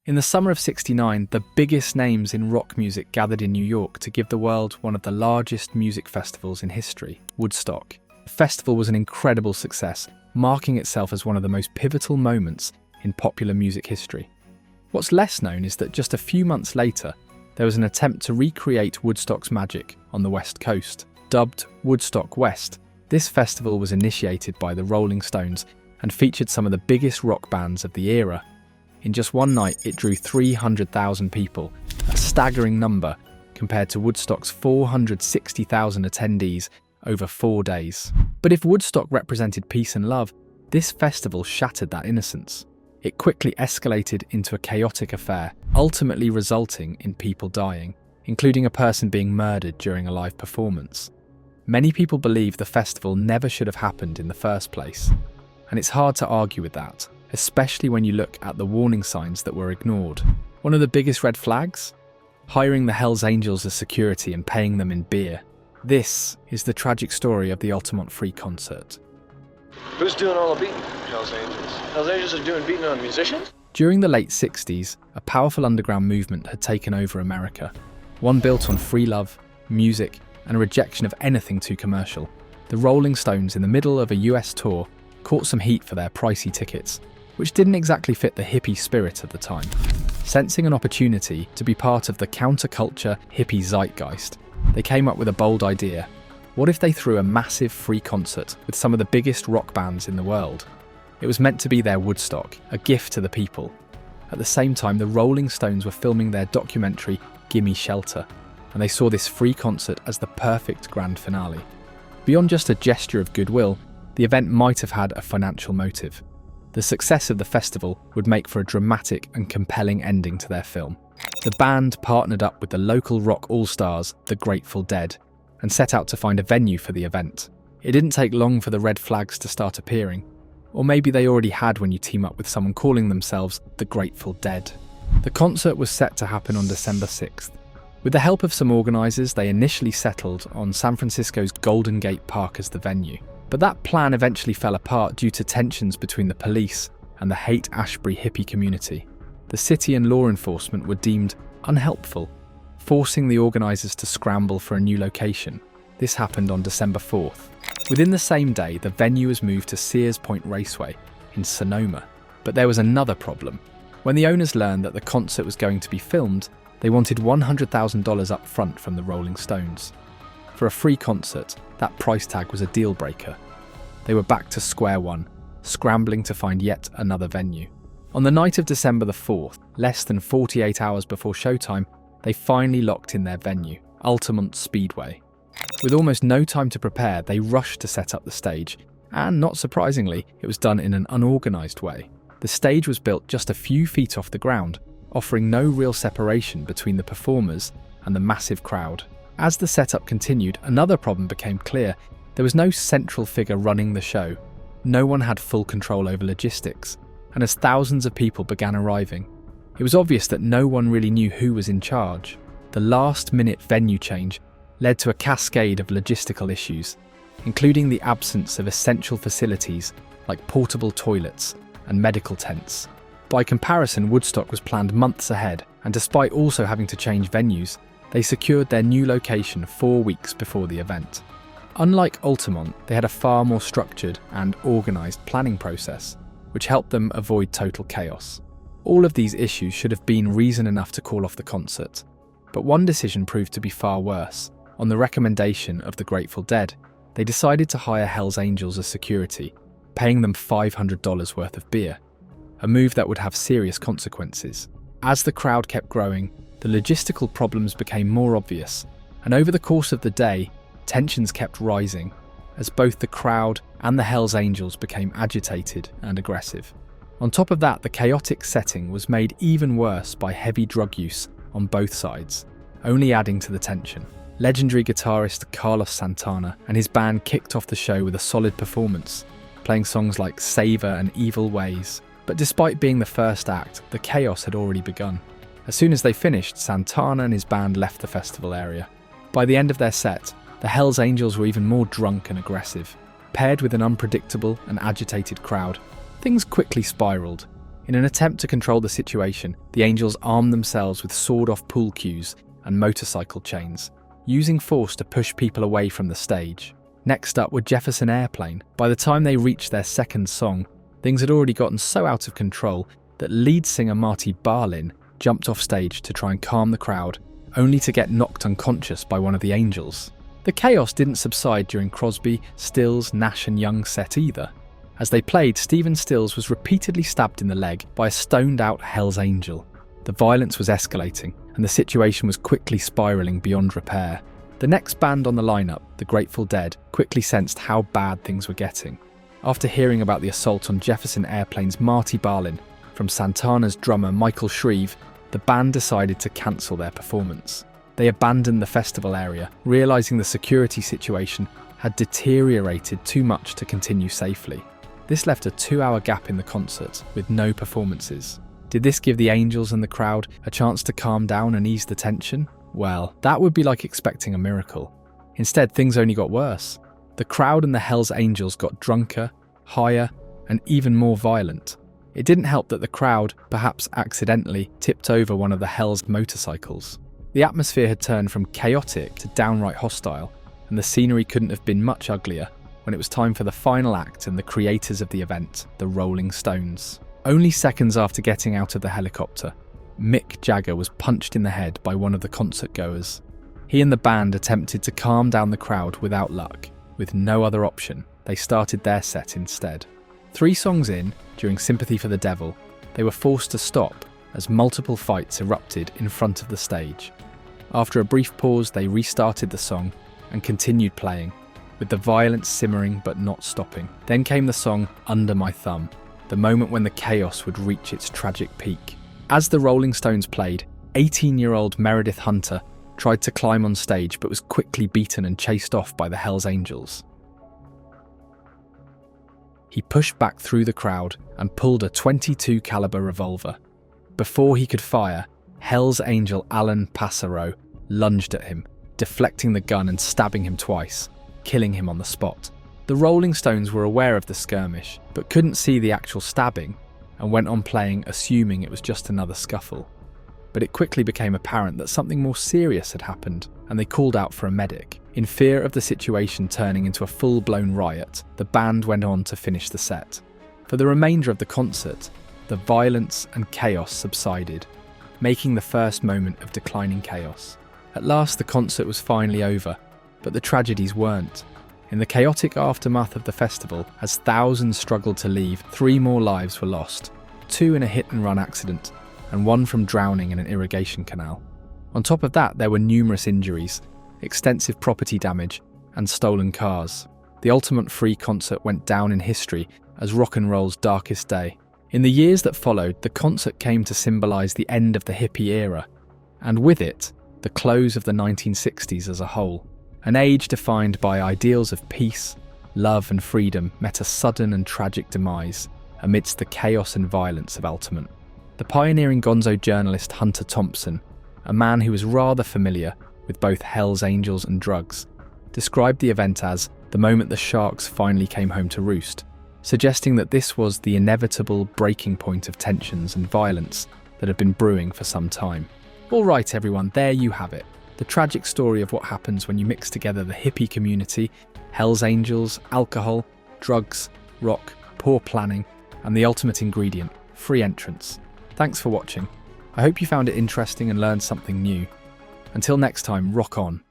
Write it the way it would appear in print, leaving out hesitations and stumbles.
In the summer of '69, the biggest names in rock music gathered in New York to give the world one of the largest music festivals in history, Woodstock. The festival was an incredible success, marking itself as one of the most pivotal moments in popular music history. What's less known is that just a few months later, there was an attempt to recreate Woodstock's magic on the West Coast. Dubbed Woodstock West, this festival was initiated by the Rolling Stones and featured some of the biggest rock bands of the era. In just one night, it drew 300,000 people, a staggering number compared to Woodstock's 460,000 attendees over 4 days. But if Woodstock represented peace and love, this festival shattered that innocence. It quickly escalated into a chaotic affair, ultimately resulting in people dying, including a person being murdered during a live performance. Many people believe the festival never should have happened in the first place, and it's hard to argue with that, especially when you look at the warning signs that were ignored. One of the biggest red flags? Hiring the Hells Angels as security and paying them in beer. This is the tragic story of the Altamont Free Concert. Who's doing all the beating? Hells Angels. Hells Angels are doing beating on musicians? During the late 60s, a powerful underground movement had taken over America. One built on free love, music, and a rejection of anything too commercial. The Rolling Stones, in the middle of a US tour, caught some heat for their pricey tickets, which didn't exactly fit the hippie spirit of the time. Sensing an opportunity to be part of the counterculture hippie zeitgeist, they came up with a bold idea. What if they threw a massive free concert with some of the biggest rock bands in the world? It was meant to be their Woodstock, a gift to the people. At the same time, the Rolling Stones were filming their documentary Gimme Shelter, and they saw this free concert as the perfect grand finale. Beyond just a gesture of goodwill, the event might have had a financial motive. The success of the festival would make for a dramatic and compelling ending to their film. The band partnered up with the local rock all-stars, the Grateful Dead, and set out to find a venue for the event. It didn't take long for the red flags to start appearing, or maybe they already had when you team up with someone calling themselves the Grateful Dead. The concert was set to happen on December 6th. With the help of some organisers, they initially settled on San Francisco's Golden Gate Park as the venue. But that plan eventually fell apart due to tensions between the police and the Haight-Ashbury hippie community. The city and law enforcement were deemed unhelpful, forcing the organisers to scramble for a new location. This happened on December 4th. Within the same day, the venue was moved to Sears Point Raceway in Sonoma. But there was another problem. When the owners learned that the concert was going to be filmed, they wanted $100,000 up front from the Rolling Stones. For a free concert, that price tag was a deal breaker. They were back to square one, scrambling to find yet another venue. On the night of December the 4th, less than 48 hours before showtime, they finally locked in their venue, Altamont Speedway. With almost no time to prepare, they rushed to set up the stage, and not surprisingly, it was done in an unorganised way. The stage was built just a few feet off the ground, offering no real separation between the performers and the massive crowd. As the setup continued, another problem became clear. There was no central figure running the show. No one had full control over logistics, and as thousands of people began arriving, it was obvious that no one really knew who was in charge. The last-minute venue change led to a cascade of logistical issues, including the absence of essential facilities like portable toilets and medical tents. By comparison, Woodstock was planned months ahead, and despite also having to change venues, they secured their new location 4 weeks before the event. Unlike Altamont, they had a far more structured and organised planning process, which helped them avoid total chaos. All of these issues should have been reason enough to call off the concert, but one decision proved to be far worse. On the recommendation of the Grateful Dead, they decided to hire Hells Angels as security, paying them $500 worth of beer, a move that would have serious consequences. As the crowd kept growing, the logistical problems became more obvious, and over the course of the day, tensions kept rising as both the crowd and the Hells Angels became agitated and aggressive. On top of that, the chaotic setting was made even worse by heavy drug use on both sides, only adding to the tension. Legendary guitarist Carlos Santana and his band kicked off the show with a solid performance, playing songs like Savor and Evil Ways. But despite being the first act, the chaos had already begun. As soon as they finished, Santana and his band left the festival area. By the end of their set, the Hells Angels were even more drunk and aggressive. Paired with an unpredictable and agitated crowd, things quickly spiraled In an attempt to control the situation, the Angels armed themselves with sawed-off pool cues and motorcycle chains, using force to push people away from the stage. Next up were Jefferson Airplane. By the time they reached their second song, things had already gotten so out of control that lead singer Marty Balin jumped off stage to try and calm the crowd, only to get knocked unconscious by one of the Angels. The chaos didn't subside during Crosby, Stills, Nash and Young's set either. As they played, Stephen Stills was repeatedly stabbed in the leg by a stoned-out Hells Angel. The violence was escalating, and the situation was quickly spiralling beyond repair. The next band on the lineup, the Grateful Dead, quickly sensed how bad things were getting. After hearing about the assault on Jefferson Airplane's Marty Balin from Santana's drummer Michael Shreve, the band decided to cancel their performance. They abandoned the festival area, realising the security situation had deteriorated too much to continue safely. This left a 2-hour gap in the concert, with no performances. Did this give the Angels and the crowd a chance to calm down and ease the tension? Well, that would be like expecting a miracle. Instead, things only got worse. The crowd and the Hells Angels got drunker, higher, and even more violent. It didn't help that the crowd, perhaps accidentally, tipped over one of the Hells motorcycles. The atmosphere had turned from chaotic to downright hostile, and the scenery couldn't have been much uglier when it was time for the final act and the creators of the event, the Rolling Stones. Only seconds after getting out of the helicopter, Mick Jagger was punched in the head by one of the concert-goers. He and the band attempted to calm down the crowd without luck. With no other option, they started their set instead. 3 songs in, during Sympathy for the Devil, they were forced to stop as multiple fights erupted in front of the stage. After a brief pause, they restarted the song and continued playing, with the violence simmering but not stopping. Then came the song Under My Thumb, the moment when the chaos would reach its tragic peak. As the Rolling Stones played, 18-year-old Meredith Hunter tried to climb on stage but was quickly beaten and chased off by the Hells Angels. He pushed back through the crowd and pulled a .22 caliber revolver. Before he could fire, Hells Angel Alan Passero lunged at him, deflecting the gun and stabbing him twice, killing him on the spot. The Rolling Stones were aware of the skirmish, but couldn't see the actual stabbing, and went on playing assuming it was just another scuffle. But it quickly became apparent that something more serious had happened, and they called out for a medic. In fear of the situation turning into a full-blown riot, the band went on to finish the set. For the remainder of the concert, the violence and chaos subsided, making the first moment of declining chaos. At last the concert was finally over, but the tragedies weren't. In the chaotic aftermath of the festival, as thousands struggled to leave, 3 more lives were lost, 2 in a hit-and-run accident, and 1 from drowning in an irrigation canal. On top of that, there were numerous injuries, extensive property damage, and stolen cars. The Altamont Free Concert went down in history as rock and roll's darkest day. In the years that followed, the concert came to symbolise the end of the hippie era, and with it, the close of the 1960s as a whole. An age defined by ideals of peace, love and freedom met a sudden and tragic demise amidst the chaos and violence of Altamont. The pioneering gonzo journalist Hunter Thompson, a man who was rather familiar with both Hells Angels and drugs, described the event as the moment the sharks finally came home to roost, suggesting that this was the inevitable breaking point of tensions and violence that had been brewing for some time. All right, everyone, there you have it. The tragic story of what happens when you mix together the hippie community, Hells Angels, alcohol, drugs, rock, poor planning, and the ultimate ingredient, free entrance. Thanks for watching. I hope you found it interesting and learned something new. Until next time, rock on.